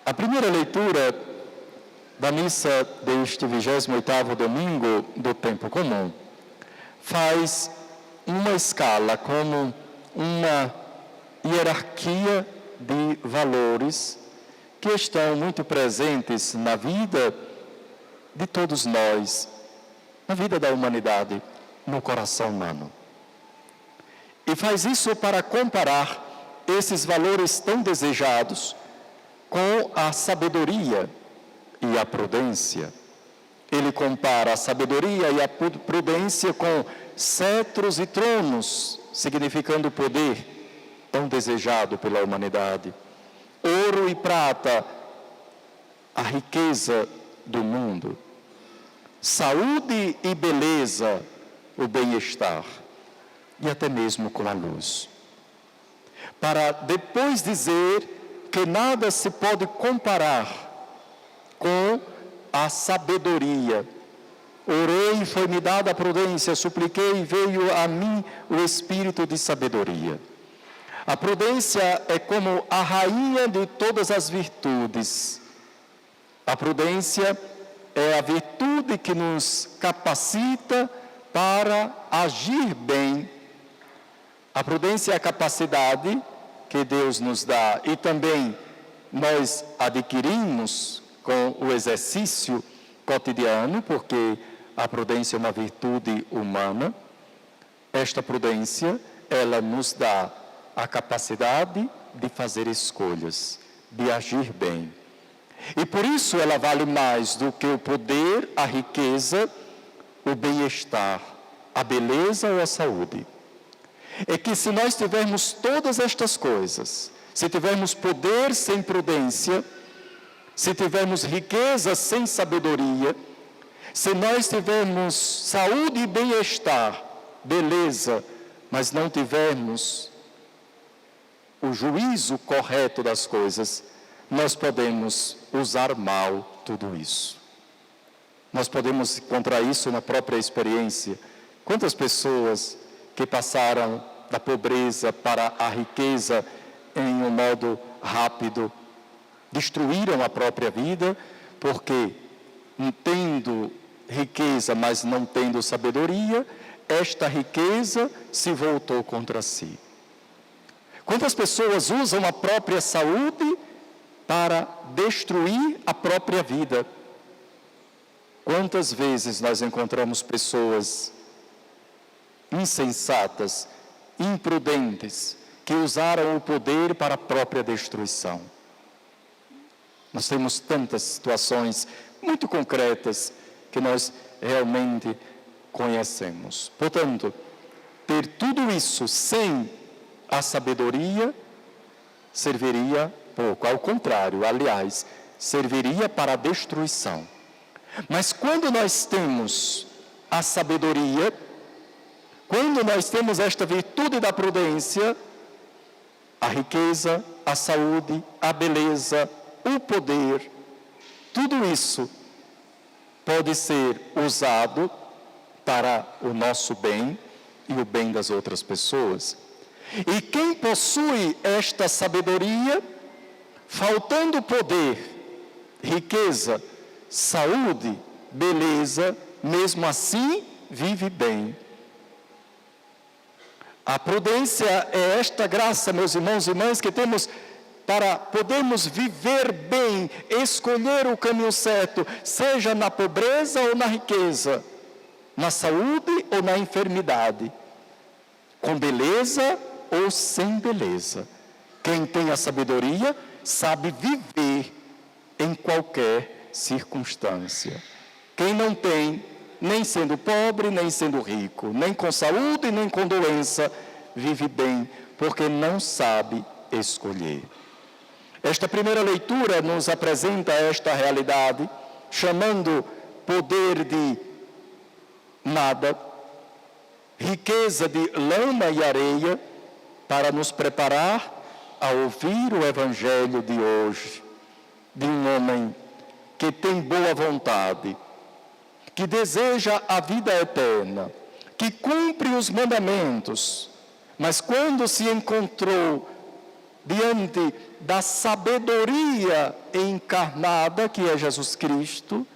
A primeira leitura da missa deste 28º domingo do tempo comum faz uma escala como uma hierarquia de valores que estão muito presentes na vida de todos nós, na vida da humanidade, no coração humano. E faz isso para comparar esses valores tão desejados com a sabedoria e a prudência. Ele compara a sabedoria e a prudência com cetros e tronos, significando poder tão desejado pela humanidade. Ouro e prata, a riqueza do mundo. Saúde e beleza, o bem-estar. E até mesmo com a luz. Para depois dizer que nada se pode comparar com a sabedoria. Orei e foi-me dada a prudência, supliquei e veio a mim o espírito de sabedoria. A prudência é como a rainha de todas as virtudes. A prudência é a virtude que nos capacita para agir bem. A prudência é a capacidade que Deus nos dá e também nós adquirimos com o exercício cotidiano, porque a prudência é uma virtude humana. Esta prudência, ela nos dá a capacidade de fazer escolhas, de agir bem. E por isso ela vale mais do que o poder, a riqueza, o bem-estar, a beleza ou a saúde. É que se nós tivermos todas estas coisas, se tivermos poder sem prudência, se tivermos riqueza sem sabedoria, se nós tivermos saúde e bem-estar, beleza, mas não tivermos o juízo correto das coisas, nós podemos usar mal tudo isso. Nós podemos encontrar isso na própria experiência. Quantas pessoas que passaram da pobreza para a riqueza em um modo rápido, destruíram a própria vida, porque tendo riqueza, mas não tendo sabedoria, esta riqueza se voltou contra si. Quantas pessoas usam a própria saúde para destruir a própria vida? Quantas vezes nós encontramos pessoas insensatas, imprudentes, que usaram o poder para a própria destruição? Nós temos tantas situações muito concretas que nós realmente conhecemos. Portanto, ter tudo isso sem a sabedoria serviria pouco. Ao contrário, aliás, serviria para a destruição. Mas quando nós temos a sabedoria, quando nós temos esta virtude da prudência, a riqueza, a saúde, a beleza, o poder, tudo isso pode ser usado para o nosso bem e o bem das outras pessoas. E quem possui esta sabedoria, faltando poder, riqueza, saúde, beleza, mesmo assim vive bem. A prudência é esta graça, meus irmãos e irmãs, que temos para podermos viver bem, escolher o caminho certo, seja na pobreza ou na riqueza, na saúde ou na enfermidade, com beleza ou sem beleza. Quem tem a sabedoria sabe viver em qualquer circunstância. Quem não tem, nem sendo pobre, nem sendo rico, nem com saúde, nem com doença, vive bem, porque não sabe escolher. Esta primeira leitura nos apresenta esta realidade, chamando poder de nada, riqueza de lama e areia, para nos preparar a ouvir o Evangelho de hoje, de um homem que tem boa vontade, que deseja a vida eterna, que cumpre os mandamentos, mas quando se encontrou diante da sabedoria encarnada, que é Jesus Cristo,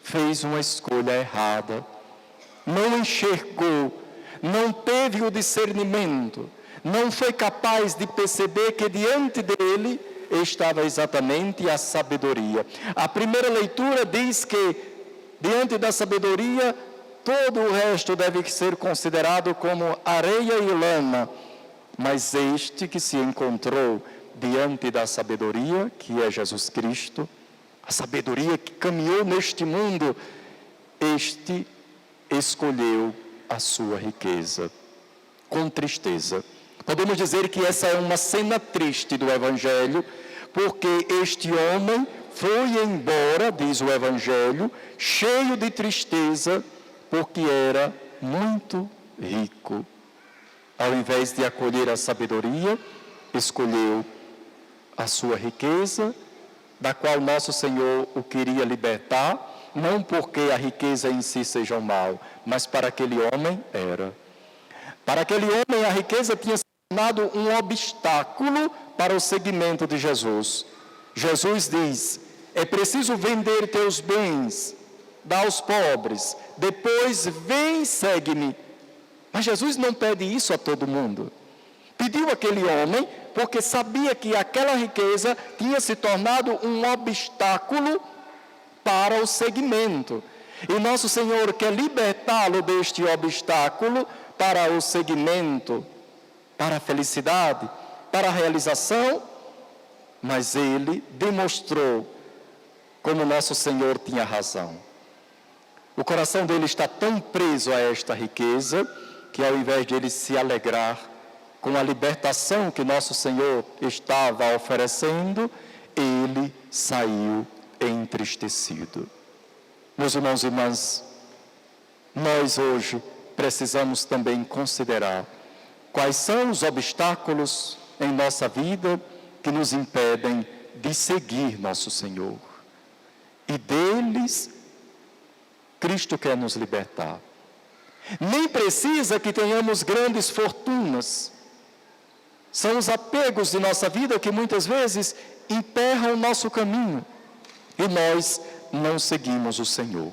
fez uma escolha errada. Não enxergou, não teve o discernimento, não foi capaz de perceber que diante dele estava exatamente a sabedoria. A primeira leitura diz que, diante da sabedoria, todo o resto deve ser considerado como areia e lama, mas este que se encontrou diante da sabedoria, que é Jesus Cristo, a sabedoria que caminhou neste mundo, este escolheu a sua riqueza, com tristeza. Podemos dizer que essa é uma cena triste do Evangelho, porque este homem foi embora, diz o Evangelho, cheio de tristeza, porque era muito rico. Ao invés de acolher a sabedoria, escolheu a sua riqueza, da qual nosso Senhor o queria libertar, não porque a riqueza em si seja um mal, mas para aquele homem era. Para aquele homem, a riqueza tinha se tornado um obstáculo para o seguimento de Jesus. Jesus diz: é preciso vender teus bens, dar aos pobres, depois vem e segue-me. Mas Jesus não pede isso a todo mundo. Pediu àquele homem porque sabia que aquela riqueza tinha se tornado um obstáculo para o seguimento. E nosso Senhor quer libertá-lo deste obstáculo para o seguimento, para a felicidade, para a realização, mas ele demonstrou como nosso Senhor tinha razão. O coração dele está tão preso a esta riqueza, que ao invés de ele se alegrar com a libertação que nosso Senhor estava oferecendo, ele saiu entristecido. Meus irmãos e irmãs, nós hoje precisamos também considerar quais são os obstáculos em nossa vida que nos impedem de seguir nosso Senhor. E deles, Cristo quer nos libertar. Nem precisa que tenhamos grandes fortunas. São os apegos de nossa vida que muitas vezes emperram o nosso caminho e nós não seguimos o Senhor.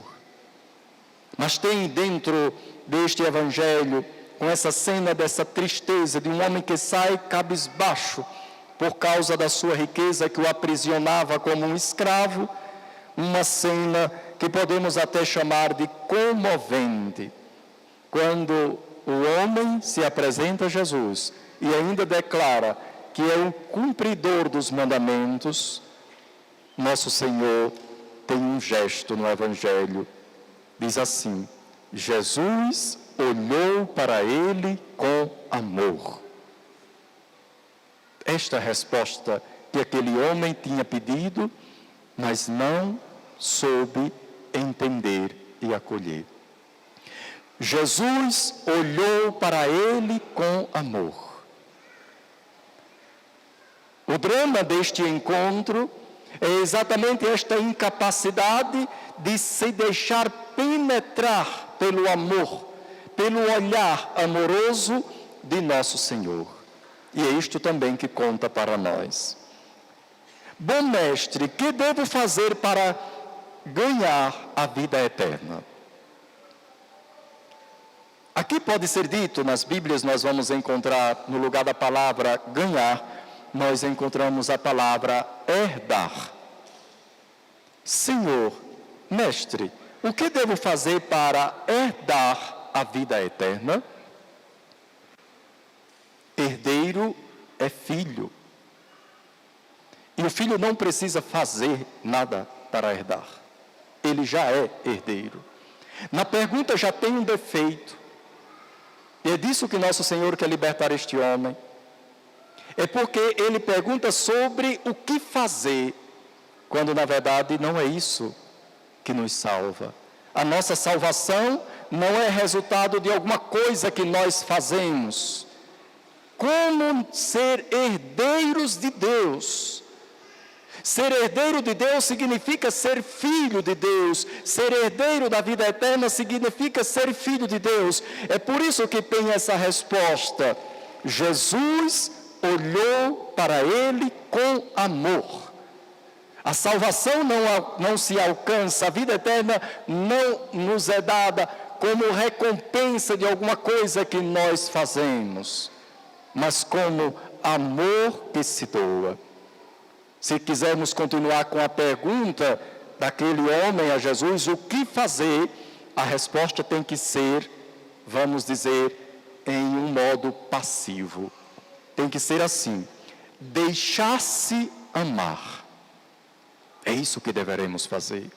Mas tem dentro deste Evangelho, com essa cena dessa tristeza de um homem que sai cabisbaixo por causa da sua riqueza que o aprisionava como um escravo, uma cena que podemos até chamar de comovente. Quando o homem se apresenta a Jesus e ainda declara que é o cumpridor dos mandamentos, nosso Senhor tem um gesto no Evangelho. Diz assim: Jesus olhou para ele com amor. Esta é a resposta que aquele homem tinha pedido, mas não soube entender e acolher. Jesus olhou para ele com amor. O drama deste encontro é exatamente esta incapacidade de se deixar penetrar pelo amor, pelo olhar amoroso de nosso Senhor. E é isto também que conta para nós. Bom mestre, que devo fazer para ganhar a vida eterna? Aqui pode ser dito, nas Bíblias nós vamos encontrar, no lugar da palavra ganhar, nós encontramos a palavra herdar. Senhor, mestre, o que devo fazer para herdar a vida eterna? Herdeiro é filho. E o filho não precisa fazer nada para herdar. Ele já é herdeiro. Na pergunta já tem um defeito. E é disso que nosso Senhor quer libertar este homem. É porque ele pergunta sobre o que fazer, quando na verdade não é isso que nos salva. A nossa salvação não é resultado de alguma coisa que nós fazemos. Como ser herdeiros de Deus? Ser herdeiro de Deus significa ser filho de Deus. Ser herdeiro da vida eterna significa ser filho de Deus. É por isso que tem essa resposta. Jesus olhou para ele com amor. A salvação não se alcança, a vida eterna não nos é dada como recompensa de alguma coisa que nós fazemos, mas como amor que se doa. Se quisermos continuar com a pergunta daquele homem a Jesus, o que fazer? A resposta tem que ser, vamos dizer, em um modo passivo. Tem que ser assim: deixar-se amar. É isso que deveremos fazer.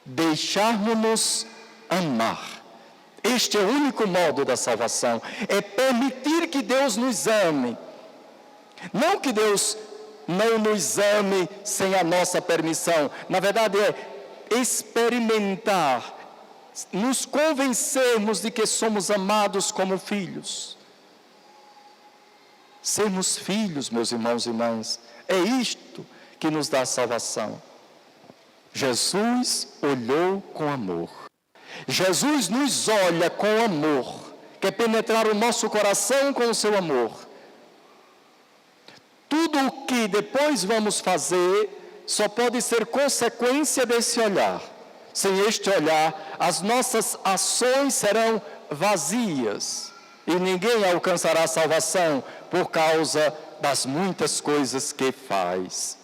Deixarmos-nos amar. Este é o único modo da salvação. É permitir que Deus nos ame. Não que Deus não nos ame sem a nossa permissão. Na verdade é experimentar, nos convencermos de que somos amados como filhos. Sermos filhos, meus irmãos e irmãs, é isto que nos dá salvação. Jesus olhou com amor. Jesus nos olha com amor, quer penetrar o nosso coração com o seu amor. Tudo o que depois vamos fazer só pode ser consequência desse olhar. Sem este olhar, as nossas ações serão vazias e ninguém alcançará a salvação por causa das muitas coisas que faz.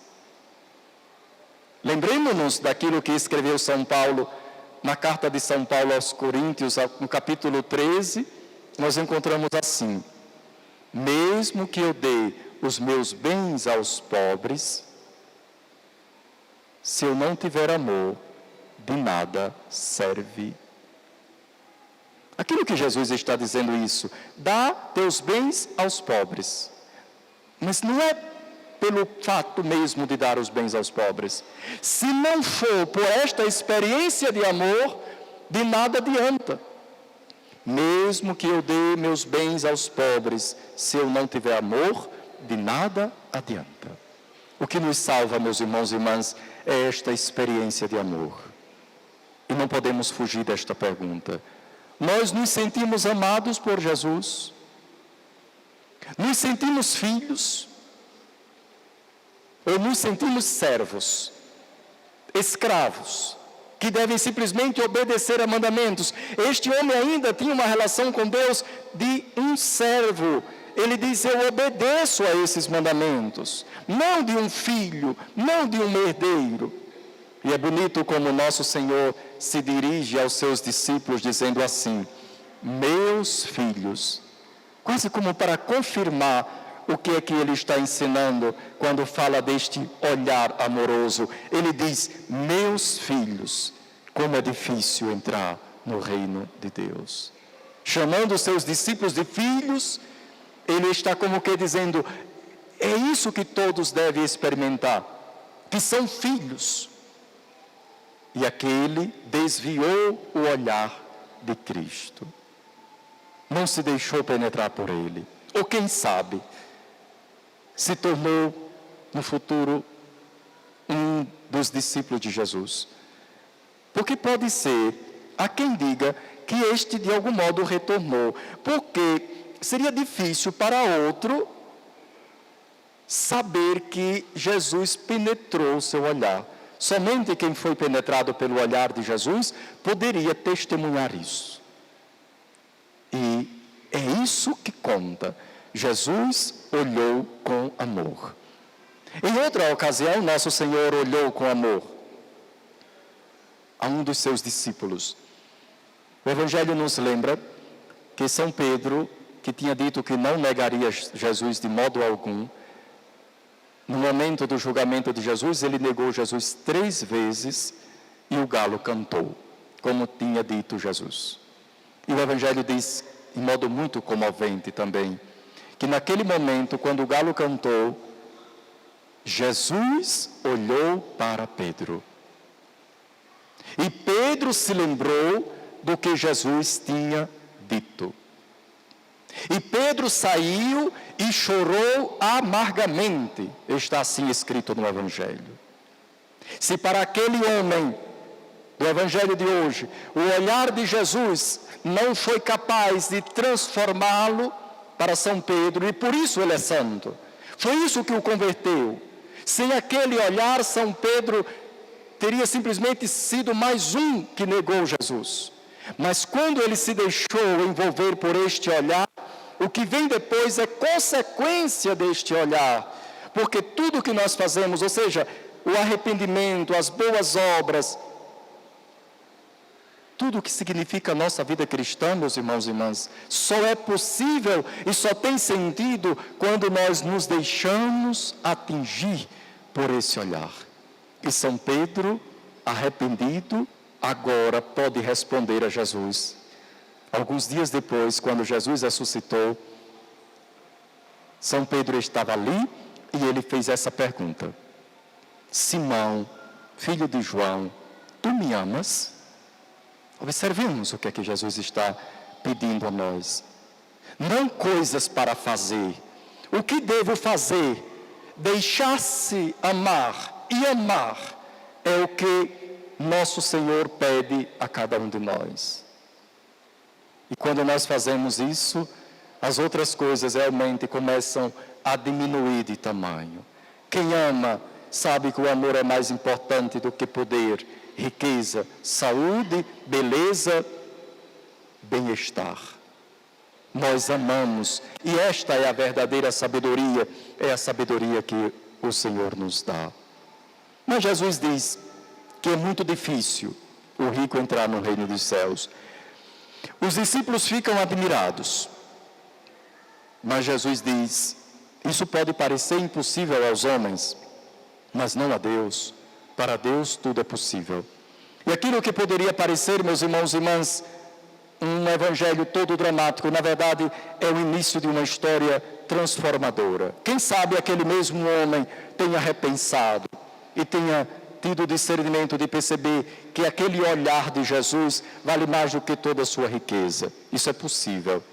Lembremos-nos daquilo que escreveu São Paulo na carta de São Paulo aos Coríntios, no capítulo 13, nós encontramos assim: mesmo que eu dê os meus bens aos pobres, se eu não tiver amor, de nada serve. Aquilo que Jesus está dizendo isso, dá teus bens aos pobres, mas não é pelo fato mesmo de dar os bens aos pobres. Se não for por esta experiência de amor, de nada adianta. Mesmo que eu dê meus bens aos pobres, se eu não tiver amor, de nada adianta. O que nos salva, meus irmãos e irmãs, é esta experiência de amor. E não podemos fugir desta pergunta. Nós nos sentimos amados por Jesus? Nos sentimos filhos? Ou nos sentimos servos, escravos, que devem simplesmente obedecer a mandamentos? Este homem ainda tinha uma relação com Deus de um servo. Ele diz: eu obedeço a esses mandamentos, não de um filho, não de um herdeiro. E é bonito como nosso Senhor se dirige aos seus discípulos dizendo assim: meus filhos, quase como para confirmar o que é que ele está ensinando quando fala deste olhar amoroso. Ele diz: meus filhos, como é difícil entrar no reino de Deus. Chamando os seus discípulos de filhos, ele está como que dizendo: é isso que todos devem experimentar, que são filhos. E aquele desviou o olhar de Cristo. Não se deixou penetrar por ele. Ou quem sabe, se tornou no futuro um dos discípulos de Jesus. Porque pode ser, há quem diga que este de algum modo retornou, porque seria difícil para outro saber que Jesus penetrou o seu olhar. Somente quem foi penetrado pelo olhar de Jesus poderia testemunhar isso. E é isso que conta. Jesus olhou com amor. Em outra ocasião, nosso Senhor olhou com amor a um dos seus discípulos. O Evangelho nos lembra que São Pedro, que tinha dito que não negaria Jesus de modo algum, no momento do julgamento de Jesus, ele negou Jesus 3 vezes e o galo cantou, como tinha dito Jesus. E o Evangelho diz, em modo muito comovente também, que naquele momento, quando o galo cantou, Jesus olhou para Pedro. E Pedro se lembrou do que Jesus tinha dito. E Pedro saiu e chorou amargamente. Está assim escrito no Evangelho. Se para aquele homem do Evangelho de hoje, o olhar de Jesus não foi capaz de transformá-lo para São Pedro e por isso ele é santo. Foi isso que o converteu. Sem aquele olhar, São Pedro teria simplesmente sido mais um que negou Jesus. Mas quando ele se deixou envolver por este olhar, o que vem depois é consequência deste olhar. Porque tudo que nós fazemos, ou seja, o arrependimento, as boas obras, tudo o que significa a nossa vida cristã, meus irmãos e irmãs, só é possível e só tem sentido quando nós nos deixamos atingir por esse olhar. E São Pedro, arrependido, agora pode responder a Jesus. Alguns dias depois, quando Jesus ressuscitou, São Pedro estava ali e ele fez essa pergunta: Simão, filho de João, tu me amas? Observemos o que é que Jesus está pedindo a nós. Não coisas para fazer. O que devo fazer? Deixar-se amar e amar é o que nosso Senhor pede a cada um de nós. E quando nós fazemos isso, as outras coisas realmente começam a diminuir de tamanho. Quem ama sabe que o amor é mais importante do que poder, riqueza, saúde, beleza, bem-estar. Nós amamos, e esta é a verdadeira sabedoria, é a sabedoria que o Senhor nos dá. Mas Jesus diz que é muito difícil o rico entrar no reino dos céus. Os discípulos ficam admirados, mas Jesus diz, isso pode parecer impossível aos homens, mas não a Deus. Para Deus tudo é possível. E aquilo que poderia parecer, meus irmãos e irmãs, um evangelho todo dramático, na verdade é o início de uma história transformadora. Quem sabe aquele mesmo homem tenha repensado e tenha tido o discernimento de perceber que aquele olhar de Jesus vale mais do que toda a sua riqueza. Isso é possível.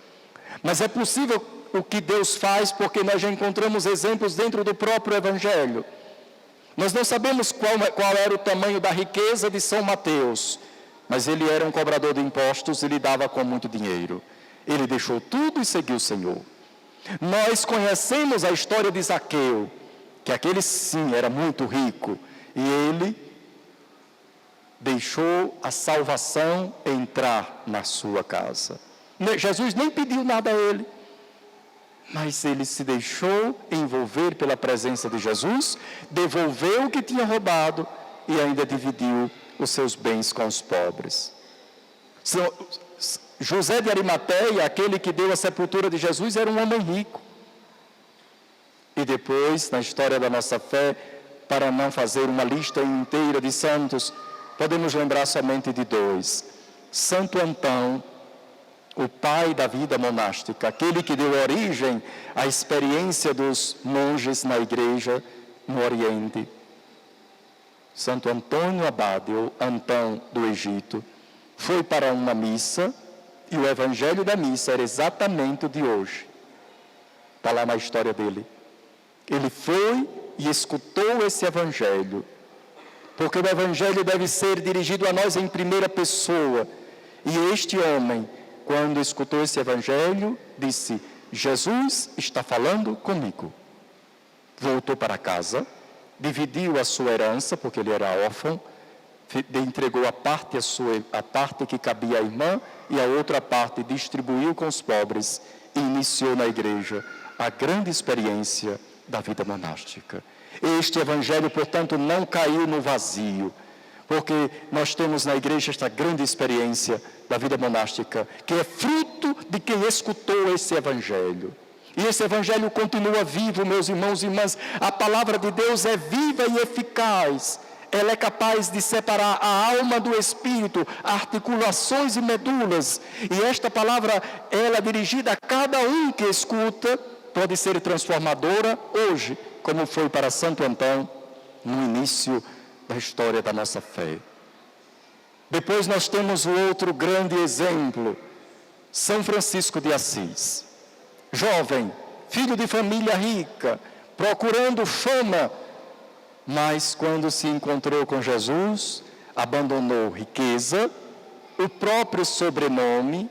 Mas é possível o que Deus faz porque nós já encontramos exemplos dentro do próprio evangelho. Nós não sabemos qual era o tamanho da riqueza de São Mateus, mas ele era um cobrador de impostos e lidava com muito dinheiro. Ele deixou tudo e seguiu o Senhor. Nós conhecemos a história de Zaqueu, que aquele sim era muito rico, e ele deixou a salvação entrar na sua casa. Jesus nem pediu nada a ele, mas ele se deixou envolver pela presença de Jesus, devolveu o que tinha roubado e ainda dividiu os seus bens com os pobres. José de Arimateia, aquele que deu a sepultura de Jesus, era um homem rico. E depois, na história da nossa fé, para não fazer uma lista inteira de santos, podemos lembrar somente de dois. Santo Antão, o pai da vida monástica, aquele que deu origem à experiência dos monges na igreja no Oriente. Santo Antônio Abade, ou Antão do Egito, foi para uma missa e o evangelho da missa era exatamente o de hoje. Está lá na história dele. Ele foi e escutou esse evangelho, porque o evangelho deve ser dirigido a nós em primeira pessoa. E este homem, quando escutou esse evangelho, disse: Jesus está falando comigo. Voltou para casa, dividiu a sua herança, porque ele era órfão, entregou a parte que cabia à irmã e a outra parte distribuiu com os pobres e iniciou na igreja a grande experiência da vida monástica. Este evangelho, portanto, não caiu no vazio, porque nós temos na igreja esta grande experiência da vida monástica, que é fruto de quem escutou esse evangelho. E esse evangelho continua vivo, meus irmãos e irmãs. A palavra de Deus é viva e eficaz. Ela é capaz de separar a alma do espírito, articulações e medulas. E esta palavra, ela dirigida a cada um que escuta, pode ser transformadora hoje, como foi para Santo Antão no início da história da nossa fé. Depois nós temos o outro grande exemplo, São Francisco de Assis. Jovem, filho de família rica, procurando fama, mas quando se encontrou com Jesus, abandonou riqueza, o próprio sobrenome,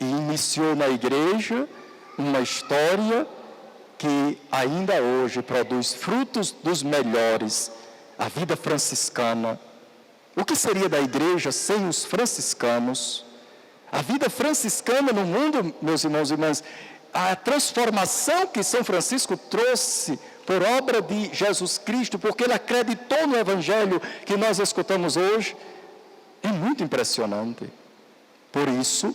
e iniciou na igreja uma história que ainda hoje produz frutos dos melhores, a vida franciscana. O que seria da igreja sem os franciscanos? A vida franciscana no mundo, meus irmãos e irmãs, a transformação que São Francisco trouxe por obra de Jesus Cristo, porque ele acreditou no Evangelho que nós escutamos hoje, é muito impressionante. Por isso,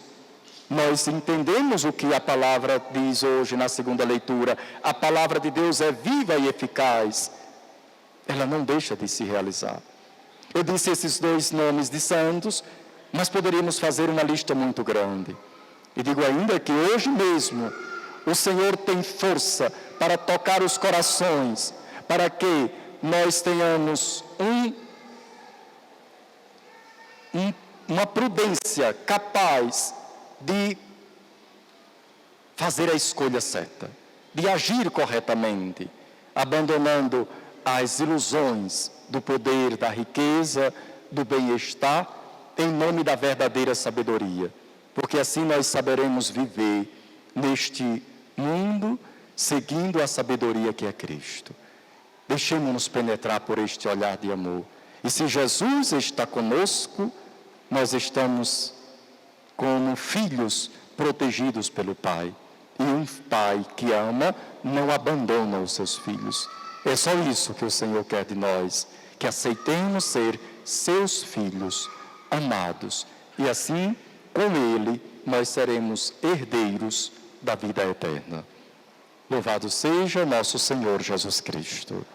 nós entendemos o que a palavra diz hoje na segunda leitura. A palavra de Deus é viva e eficaz. Ela não deixa de se realizar. Eu disse esses 2 nomes de santos, mas poderíamos fazer uma lista muito grande. E digo ainda que hoje mesmo o Senhor tem força para tocar os corações, para que nós tenhamos uma prudência capaz de fazer a escolha certa, de agir corretamente, abandonando as ilusões do poder, da riqueza, do bem-estar, em nome da verdadeira sabedoria, porque assim nós saberemos viver neste mundo, seguindo a sabedoria que é Cristo. Deixemos-nos penetrar por este olhar de amor. E se Jesus está conosco, nós estamos como filhos protegidos pelo Pai. E um pai que ama não abandona os seus filhos. É só isso que o Senhor quer de nós, que aceitemos ser seus filhos amados. E assim, com Ele, nós seremos herdeiros da vida eterna. Louvado seja nosso Senhor Jesus Cristo.